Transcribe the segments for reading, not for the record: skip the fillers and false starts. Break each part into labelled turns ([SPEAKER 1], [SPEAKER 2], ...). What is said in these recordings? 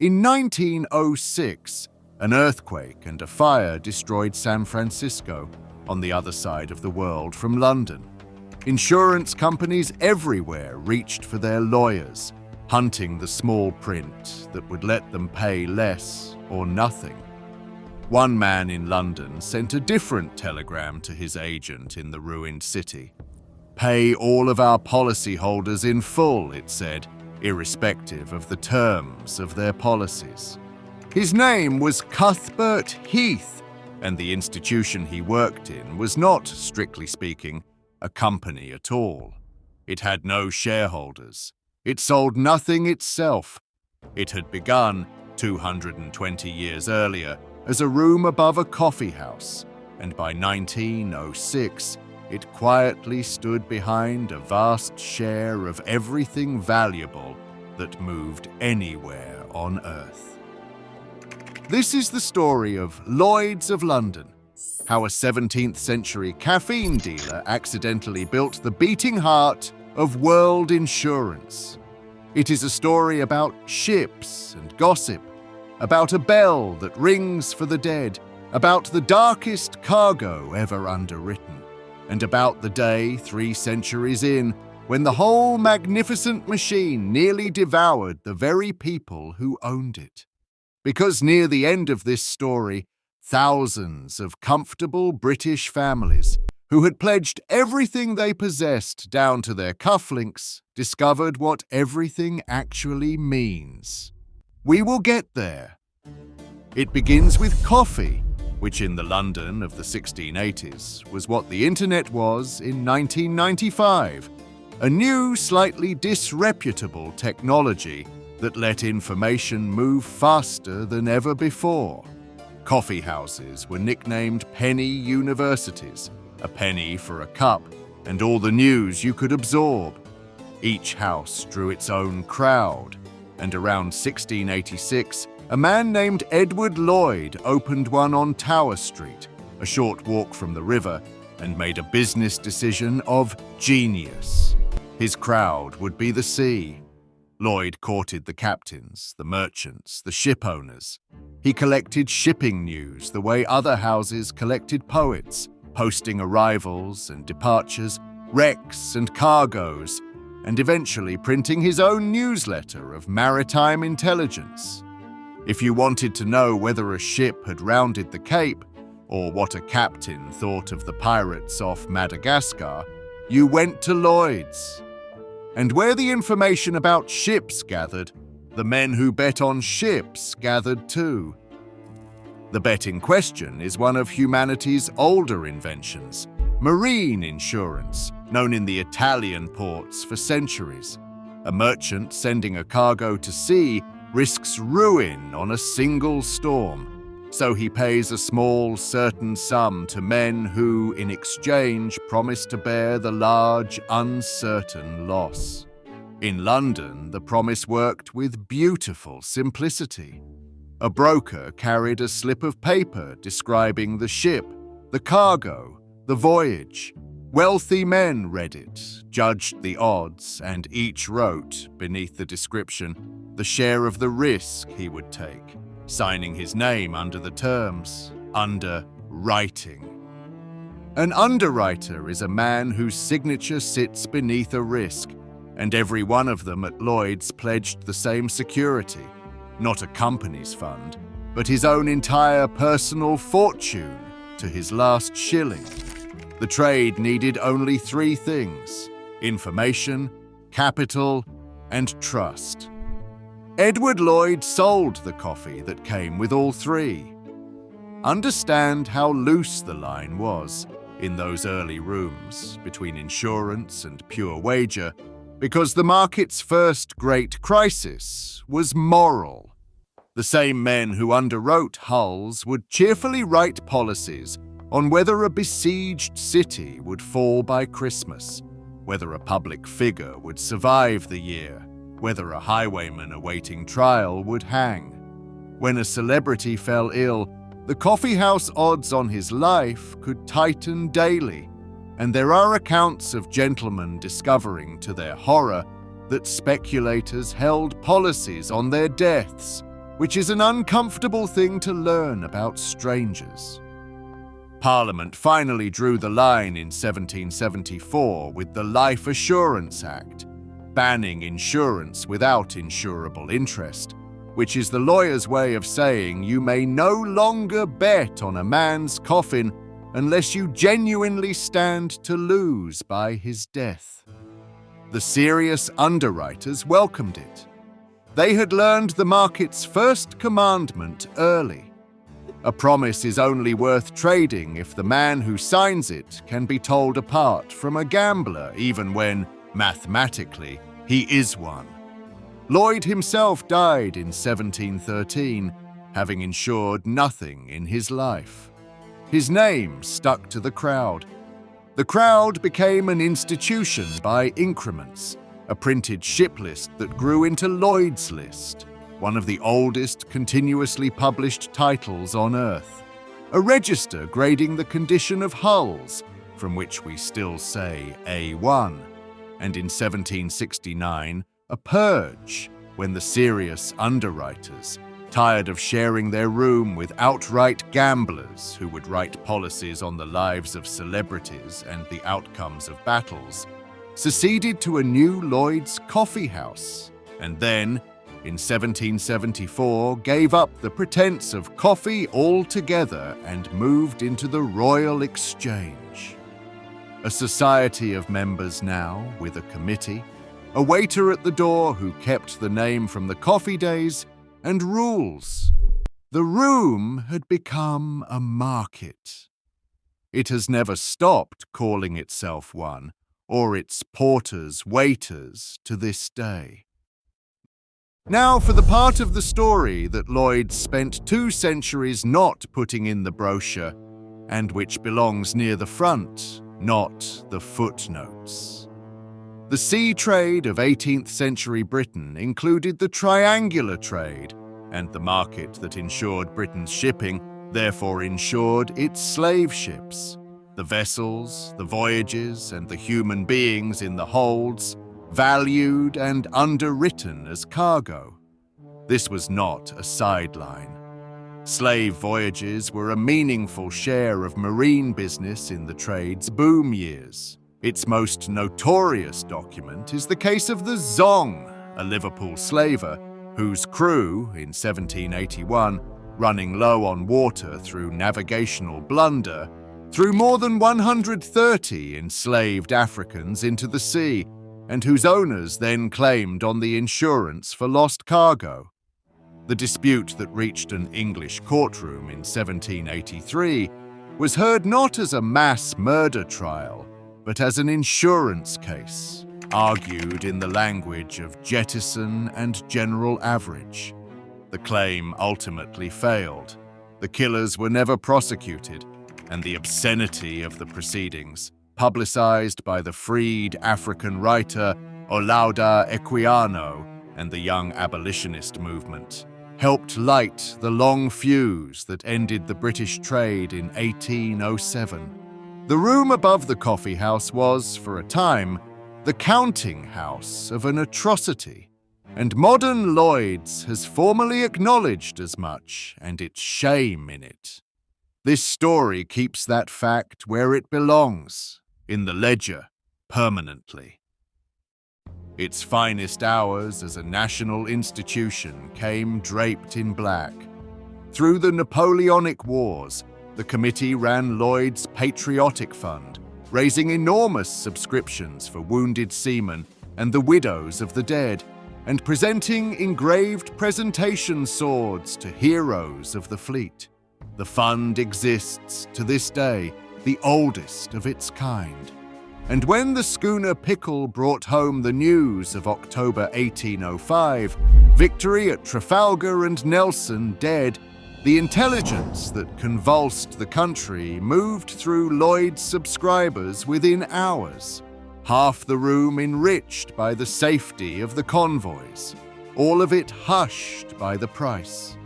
[SPEAKER 1] In 1906, an earthquake and a fire destroyed San Francisco, on the other side of the world from London. Insurance companies everywhere reached for their lawyers, hunting the small print that would let them pay less or nothing. One man in London sent a different telegram to his agent in the ruined city. "Pay all of our policyholders in full," it said, irrespective of the terms of their policies. His name was Cuthbert Heath, and the institution he worked in was not, strictly speaking, a company at all. It had no shareholders. It sold nothing itself. It had begun 220 years earlier as a room above a coffee house, and by 1906, it quietly stood behind a vast share of everything valuable that moved anywhere on Earth. This is the story of Lloyds of London, how a 17th century caffeine dealer accidentally built the beating heart of world insurance. It is a story about ships and gossip, about a bell that rings for the dead, about the darkest cargo ever underwritten, and about the day 3 centuries in when the whole magnificent machine nearly devoured the very people who owned it. Because near the end of this story, thousands of comfortable British families who had pledged everything they possessed down to their cufflinks discovered what everything actually means. We will get there. It begins with coffee, which in the London of the 1680s was what the internet was in 1995, a new, slightly disreputable technology that let information move faster than ever before. Coffee houses were nicknamed penny universities, a penny for a cup, and all the news you could absorb. Each house drew its own crowd, and around 1686, a man named Edward Lloyd opened one on Tower Street, a short walk from the river, and made a business decision of genius. His crowd would be the sea. Lloyd courted the captains, the merchants, the ship owners. He collected shipping news the way other houses collected poets, posting arrivals and departures, wrecks and cargoes, and eventually printing his own newsletter of maritime intelligence. If you wanted to know whether a ship had rounded the Cape, or what a captain thought of the pirates off Madagascar, you went to Lloyd's. And where the information about ships gathered, the men who bet on ships gathered too. The bet in question is one of humanity's older inventions, marine insurance, known in the Italian ports for centuries. A merchant sending a cargo to sea risks ruin on a single storm, so he pays a small, certain sum to men who, in exchange, promise to bear the large, uncertain loss. In London, the promise worked with beautiful simplicity. A broker carried a slip of paper describing the ship, the cargo, the voyage. Wealthy men read it, judged the odds, and each wrote, beneath the description, the share of the risk he would take, signing his name under the terms, underwriting. An underwriter is a man whose signature sits beneath a risk, and every one of them at Lloyd's pledged the same security, not a company's fund, but his own entire personal fortune to his last shilling. The trade needed only 3 things: information, capital, and trust. Edward Lloyd sold the coffee that came with all 3. Understand how loose the line was in those early rooms between insurance and pure wager, because the market's first great crisis was moral. The same men who underwrote hulls would cheerfully write policies on whether a besieged city would fall by Christmas, whether a public figure would survive the year, whether a highwayman awaiting trial would hang. When a celebrity fell ill, the coffeehouse odds on his life could tighten daily, and there are accounts of gentlemen discovering to their horror that speculators held policies on their deaths, which is an uncomfortable thing to learn about strangers. Parliament finally drew the line in 1774 with the Life Assurance Act, banning insurance without insurable interest, which is the lawyer's way of saying you may no longer bet on a man's coffin unless you genuinely stand to lose by his death. The serious underwriters welcomed it. They had learned the market's first commandment early. A promise is only worth trading if the man who signs it can be told apart from a gambler, even when, mathematically, he is one. Lloyd himself died in 1713, having insured nothing in his life. His name stuck to the crowd. The crowd became an institution by increments, a printed ship list that grew into Lloyd's List, one of the oldest continuously published titles on Earth, a register grading the condition of hulls, from which we still say A1, and in 1769, a purge, when the serious underwriters, tired of sharing their room with outright gamblers who would write policies on the lives of celebrities and the outcomes of battles, seceded to a new Lloyd's coffee house, and then, in 1774, gave up the pretense of coffee altogether and moved into the Royal Exchange. A society of members now, with a committee, a waiter at the door who kept the name from the coffee days, and rules. The room had become a market. It has never stopped calling itself one, or its porters, waiters, to this day. Now for the part of the story that Lloyd spent 2 centuries not putting in the brochure, and which belongs near the front, not the footnotes. The sea trade of 18th century Britain included the triangular trade, and the market that insured Britain's shipping therefore insured its slave ships. The vessels, the voyages, and the human beings in the holds, valued and underwritten as cargo. This was not a sideline. Slave voyages were a meaningful share of marine business in the trade's boom years. Its most notorious document is the case of the Zong, a Liverpool slaver, whose crew, in 1781, running low on water through navigational blunder, threw more than 130 enslaved Africans into the sea, and whose owners then claimed on the insurance for lost cargo. The dispute that reached an English courtroom in 1783 was heard not as a mass murder trial, but as an insurance case, argued in the language of Jettison and General Average. The claim ultimately failed. The killers were never prosecuted, and the obscenity of the proceedings, publicized by the freed African writer Olaudah Equiano and the young abolitionist movement, helped light the long fuse that ended the British trade in 1807. The room above the coffee house was, for a time, the counting house of an atrocity, and modern Lloyd's has formally acknowledged as much and its shame in it. This story keeps that fact where it belongs, in the ledger, permanently. Its finest hours as a national institution came draped in black. Through the Napoleonic Wars, the committee ran Lloyd's Patriotic Fund, raising enormous subscriptions for wounded seamen and the widows of the dead, and presenting engraved presentation swords to heroes of the fleet. The fund exists to this day, the oldest of its kind. And when the schooner Pickle brought home the news of October 1805, victory at Trafalgar and Nelson dead, the intelligence that convulsed the country moved through Lloyd's subscribers within hours. Half the room enriched by the safety of the convoys, all of it hushed by the price.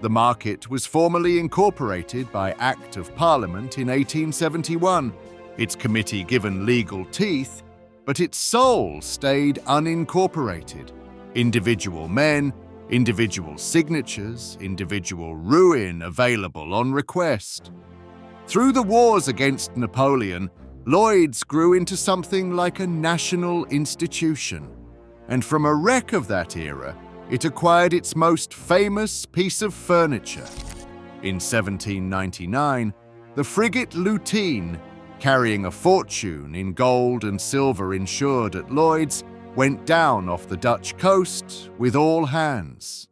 [SPEAKER 1] The market was formally incorporated by Act of Parliament in 1871, its committee given legal teeth, but its soul stayed unincorporated. Individual men, Individual signatures, individual ruin available on request. Through the wars against Napoleon, Lloyd's grew into something like a national institution, and from a wreck of that era, it acquired its most famous piece of furniture. In 1799, the frigate Lutine, carrying a fortune in gold and silver insured at Lloyd's, went down off the Dutch coast with all hands.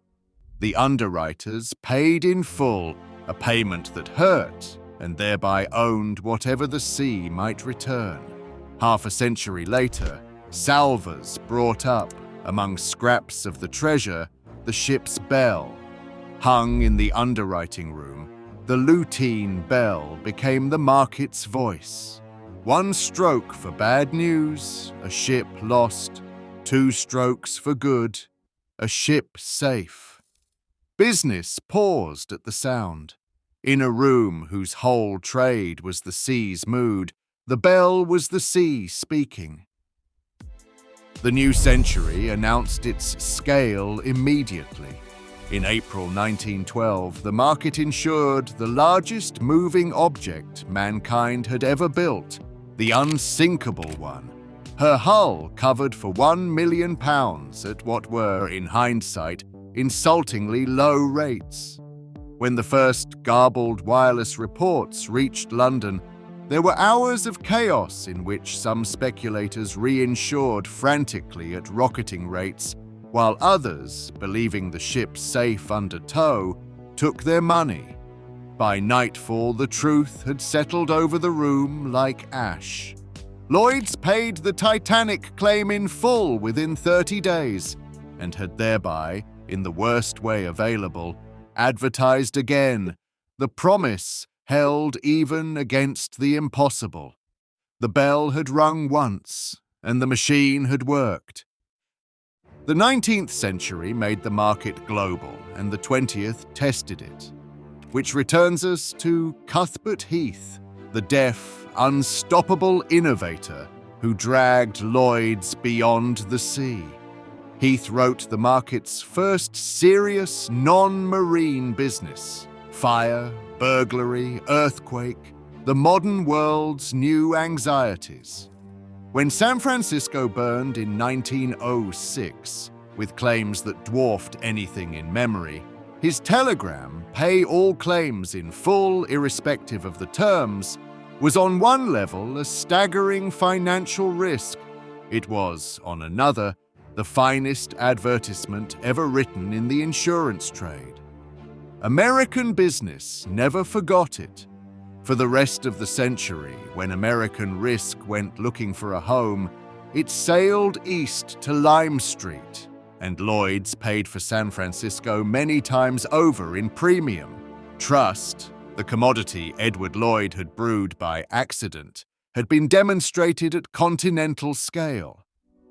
[SPEAKER 1] The underwriters paid in full, a payment that hurt, and thereby owned whatever the sea might return. Half a century later, salvors brought up, among scraps of the treasure, the ship's bell. Hung in the underwriting room, the Lutine bell became the market's voice. One stroke for bad news, a ship lost. Two strokes for good, a ship safe. Business paused at the sound. In a room whose whole trade was the sea's mood, the bell was the sea speaking. The new century announced its scale immediately. In April 1912, the market insured the largest moving object mankind had ever built, the unsinkable one. Her hull covered for £1 million at what were, in hindsight, insultingly low rates. When the first garbled wireless reports reached London, there were hours of chaos in which some speculators reinsured frantically at rocketing rates, while others, believing the ship safe under tow, took their money. By nightfall, the truth had settled over the room like ash. Lloyds paid the Titanic claim in full within 30 days, and had thereby, in the worst way available, advertised again, the promise held even against the impossible. The bell had rung once, and the machine had worked. The 19th century made the market global, and the 20th tested it, which returns us to Cuthbert Heath, the deaf, unstoppable innovator who dragged Lloyd's beyond the sea. Heath wrote the market's first serious non-marine business: fire, burglary, earthquake, the modern world's new anxieties. When San Francisco burned in 1906, with claims that dwarfed anything in memory, his telegram, "Pay all claims in full irrespective of the terms," was on one level a staggering financial risk. It was, on another, the finest advertisement ever written in the insurance trade. American business never forgot it. For the rest of the century, when American risk went looking for a home, it sailed east to Lime Street, and Lloyd's paid for San Francisco many times over in premium. Trust, the commodity Edward Lloyd had brewed by accident, had been demonstrated at continental scale.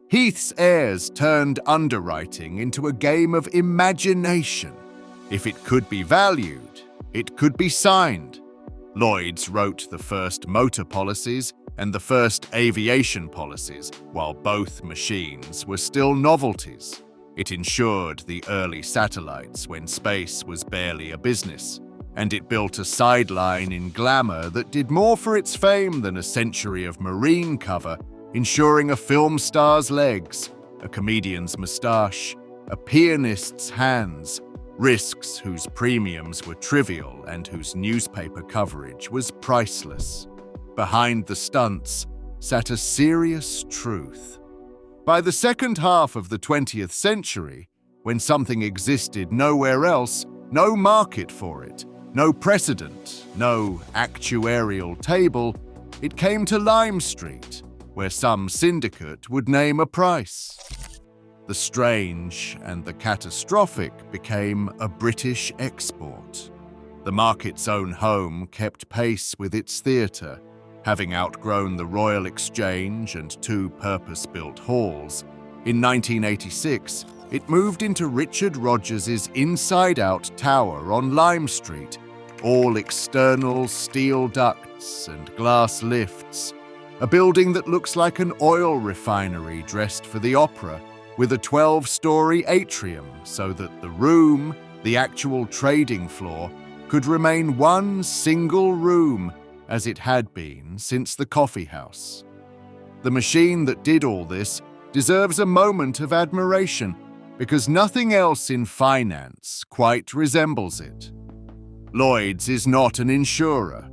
[SPEAKER 1] Heath's heirs turned underwriting into a game of imagination. If it could be valued, it could be signed. Lloyd's wrote the first motor policies and the first aviation policies, while both machines were still novelties. It insured the early satellites when space was barely a business, and it built a sideline in glamour that did more for its fame than a century of marine cover, insuring a film star's legs, a comedian's moustache, a pianist's hands, risks whose premiums were trivial and whose newspaper coverage was priceless. Behind the stunts sat a serious truth. By the second half of the 20th century, when something existed nowhere else, no market for it, no precedent, no actuarial table, it came to Lime Street, where some syndicate would name a price. The strange and the catastrophic became a British export. The market's own home kept pace with its theatre, having outgrown the Royal Exchange and two purpose-built halls. In 1986, it moved into Richard Rogers's inside-out tower on Lime Street, all external steel ducts and glass lifts, a building that looks like an oil refinery dressed for the opera, with a 12-story atrium so that the room, the actual trading floor, could remain one single room as it had been since the coffee house. The machine that did all this deserves a moment of admiration because nothing else in finance quite resembles it. Lloyd's is not an insurer.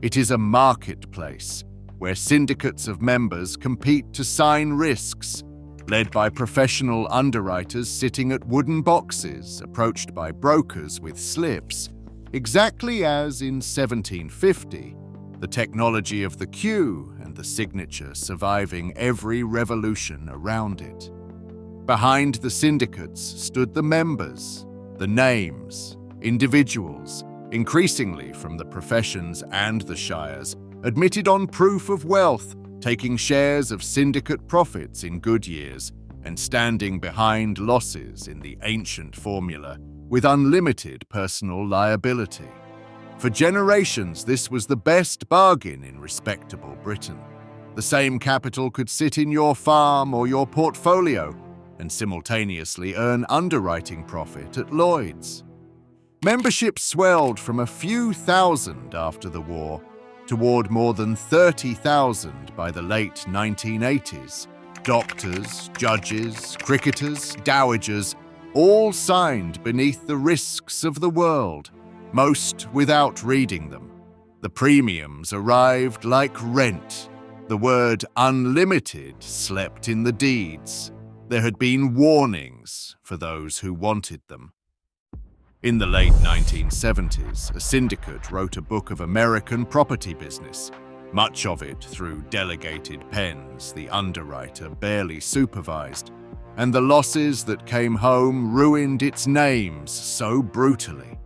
[SPEAKER 1] It is a marketplace where syndicates of members compete to sign risks, led by professional underwriters sitting at wooden boxes approached by brokers with slips, exactly as in 1750, the technology of the queue and the signature surviving every revolution around it. Behind the syndicates stood the members, the names, individuals, increasingly from the professions and the shires, admitted on proof of wealth, taking shares of syndicate profits in good years and standing behind losses in the ancient formula with unlimited personal liability. For generations, this was the best bargain in respectable Britain. The same capital could sit in your farm or your portfolio and simultaneously earn underwriting profit at Lloyd's. Membership swelled from a few thousand after the war toward more than 30,000 by the late 1980s. Doctors, judges, cricketers, dowagers, all signed beneath the risks of the world, most without reading them. The premiums arrived like rent. The word unlimited slept in the deeds. There had been warnings for those who wanted them. In the late 1970s, a syndicate wrote a book of American property business, much of it through delegated pens the underwriter barely supervised, and the losses that came home ruined its names so brutally,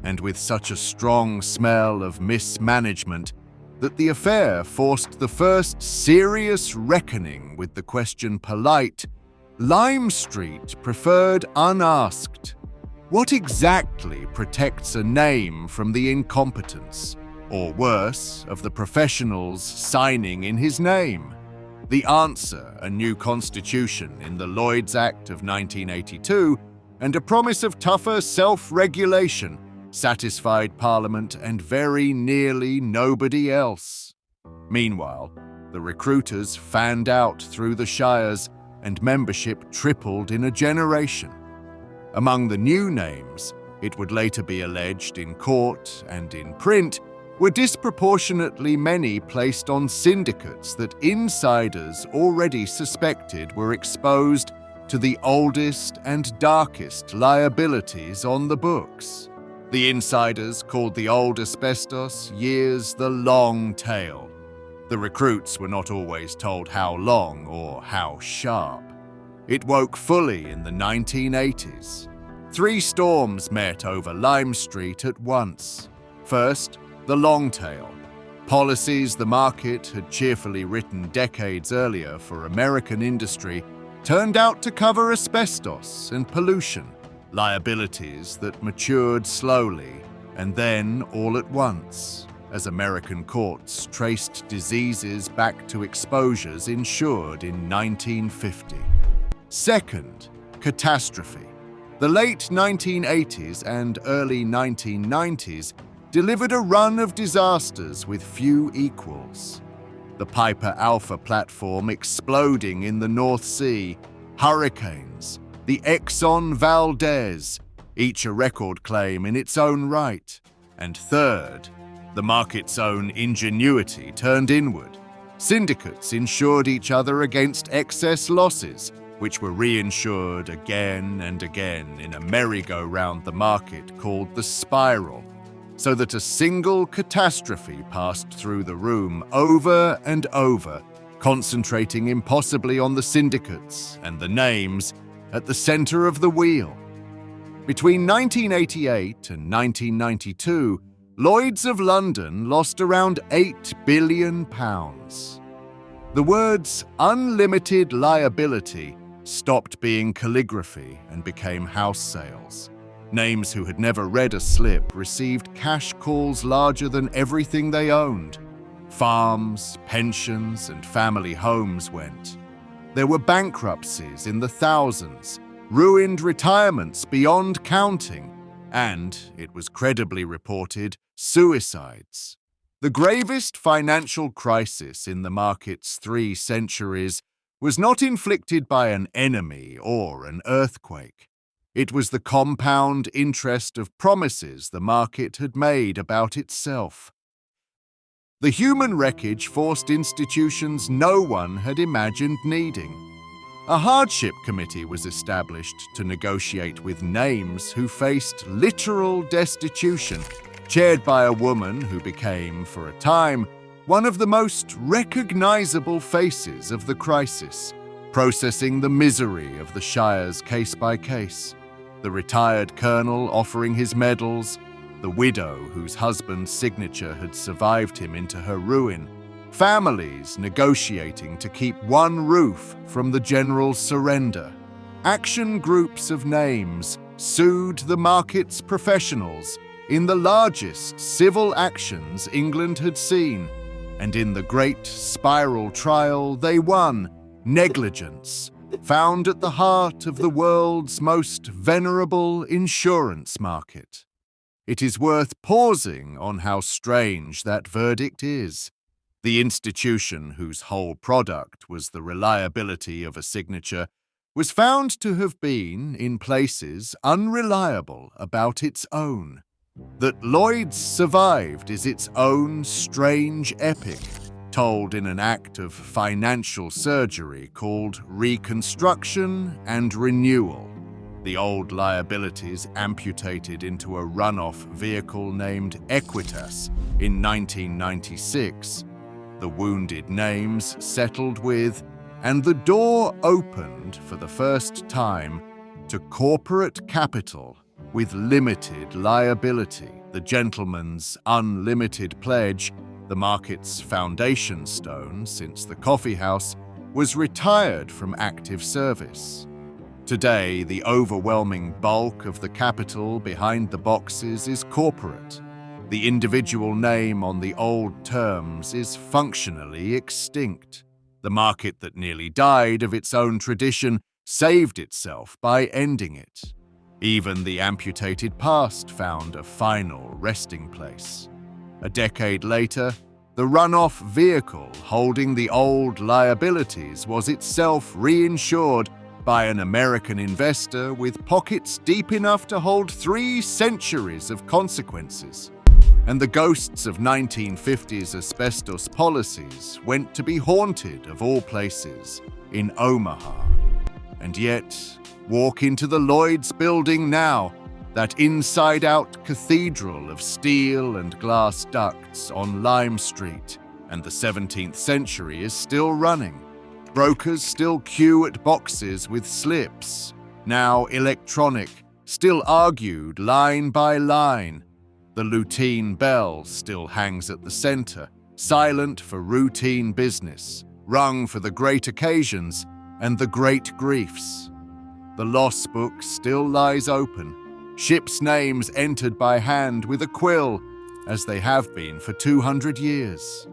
[SPEAKER 1] and with such a strong smell of mismanagement that the affair forced the first serious reckoning with the question polite, Lime Street preferred unasked. What exactly protects a name from the incompetence, or worse, of the professionals signing in his name? The answer, a new constitution in the Lloyds Act of 1982 and a promise of tougher self-regulation satisfied Parliament and very nearly nobody else. Meanwhile, the recruiters fanned out through the shires and membership tripled in a generation. Among the new names, it would later be alleged in court and in print, were disproportionately many placed on syndicates that insiders already suspected were exposed to the oldest and darkest liabilities on the books. The insiders called the old asbestos years the long tail. The recruits were not always told how long or how sharp. It woke fully in the 1980s. 3 storms met over Lime Street at once. First, the long tail. Policies the market had cheerfully written decades earlier for American industry turned out to cover asbestos and pollution, liabilities that matured slowly and then all at once, as American courts traced diseases back to exposures insured in 1950. Second, catastrophe. The late 1980s and early 1990s delivered a run of disasters with few equals. The Piper Alpha platform exploding in the North Sea, hurricanes, the Exxon Valdez, each a record claim in its own right. And third, the market's own ingenuity turned inward. Syndicates insured each other against excess losses, which were reinsured again and again in a merry-go-round the market called the spiral, so that a single catastrophe passed through the room over and over, concentrating impossibly on the syndicates and the names at the center of the wheel. Between 1988 and 1992, Lloyds of London lost around £8 billion. The words unlimited liability stopped being calligraphy and became house sales. Names who had never read a slip received cash calls larger than everything they owned. Farms, pensions, and family homes went. There were bankruptcies in the thousands, ruined retirements beyond counting, and, it was credibly reported, suicides. The gravest financial crisis in the market's 3 centuries was not inflicted by an enemy or an earthquake. It was the compound interest of promises the market had made about itself. The human wreckage forced institutions no one had imagined needing. A hardship committee was established to negotiate with names who faced literal destitution, chaired by a woman who became, for a time, one of the most recognizable faces of the crisis, processing the misery of the Shire's case by case. The retired colonel offering his medals, the widow whose husband's signature had survived him into her ruin, families negotiating to keep one roof from the general's surrender. Action groups of names sued the market's professionals in the largest civil actions England had seen, and in the great spiral trial they won. Negligence, found at the heart of the world's most venerable insurance market. It is worth pausing on how strange that verdict is. The institution whose whole product was the reliability of a signature was found to have been, in places, unreliable about its own. That Lloyd's survived is its own strange epic, told in an act of financial surgery called reconstruction and renewal. The old liabilities amputated into a run-off vehicle named Equitas in 1996. The wounded names settled with, and the door opened for the first time to corporate capital with limited liability, the gentleman's unlimited pledge, the market's foundation stone since the coffee house, was retired from active service. Today, the overwhelming bulk of the capital behind the boxes is corporate. The individual name on the old terms is functionally extinct. The market that nearly died of its own tradition saved itself by ending it. Even the amputated past found a final resting place. A decade later, the run-off vehicle holding the old liabilities was itself reinsured by an American investor with pockets deep enough to hold 3 centuries of consequences. And the ghosts of 1950s asbestos policies went to be haunted, of all places, in Omaha. And yet, walk into the Lloyds building now, that inside-out cathedral of steel and glass ducts on Lime Street, and the 17th century is still running. Brokers still queue at boxes with slips, now electronic, still argued line by line. The lutein bell still hangs at the center, silent for routine business, rung for the great occasions and the great griefs. The loss book still lies open, ships' names entered by hand with a quill, as they have been for 200 years.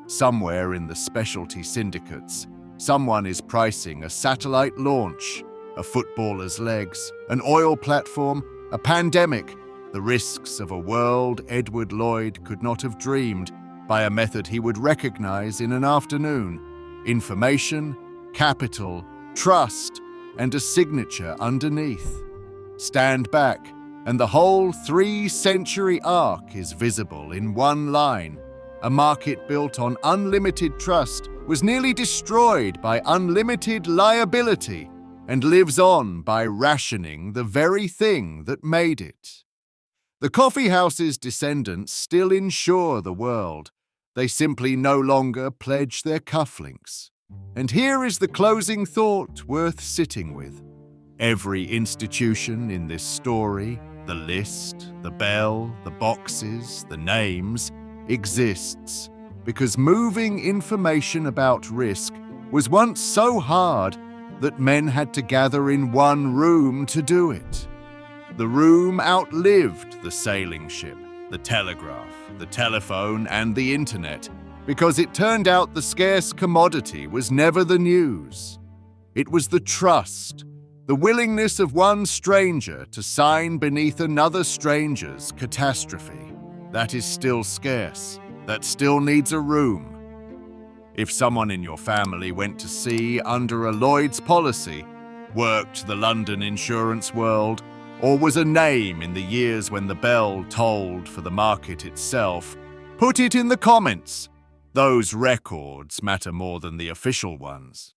[SPEAKER 1] Somewhere in the specialty syndicates, someone is pricing a satellite launch, a footballer's legs, an oil platform, a pandemic, the risks of a world Edward Lloyd could not have dreamed, by a method he would recognize in an afternoon. Information, capital, trust, and a signature underneath. Stand back, and the whole 3-century arc is visible in one line. A market built on unlimited trust was nearly destroyed by unlimited liability and lives on by rationing the very thing that made it. The coffeehouse's descendants still insure the world. They simply no longer pledge their cufflinks. And here is the closing thought worth sitting with. Every institution in this story, the list, the bell, the boxes, the names, exists because moving information about risk was once so hard that men had to gather in one room to do it. The room outlived the sailing ship, the telegraph, the telephone, and the internet, because it turned out the scarce commodity was never the news. It was the trust, the willingness of one stranger to sign beneath another stranger's catastrophe. That is still scarce. That still needs a room. If someone in your family went to sea under a Lloyd's policy, worked the London insurance world, or was a name in the years when the bell tolled for the market itself, put it in the comments. Those records matter more than the official ones.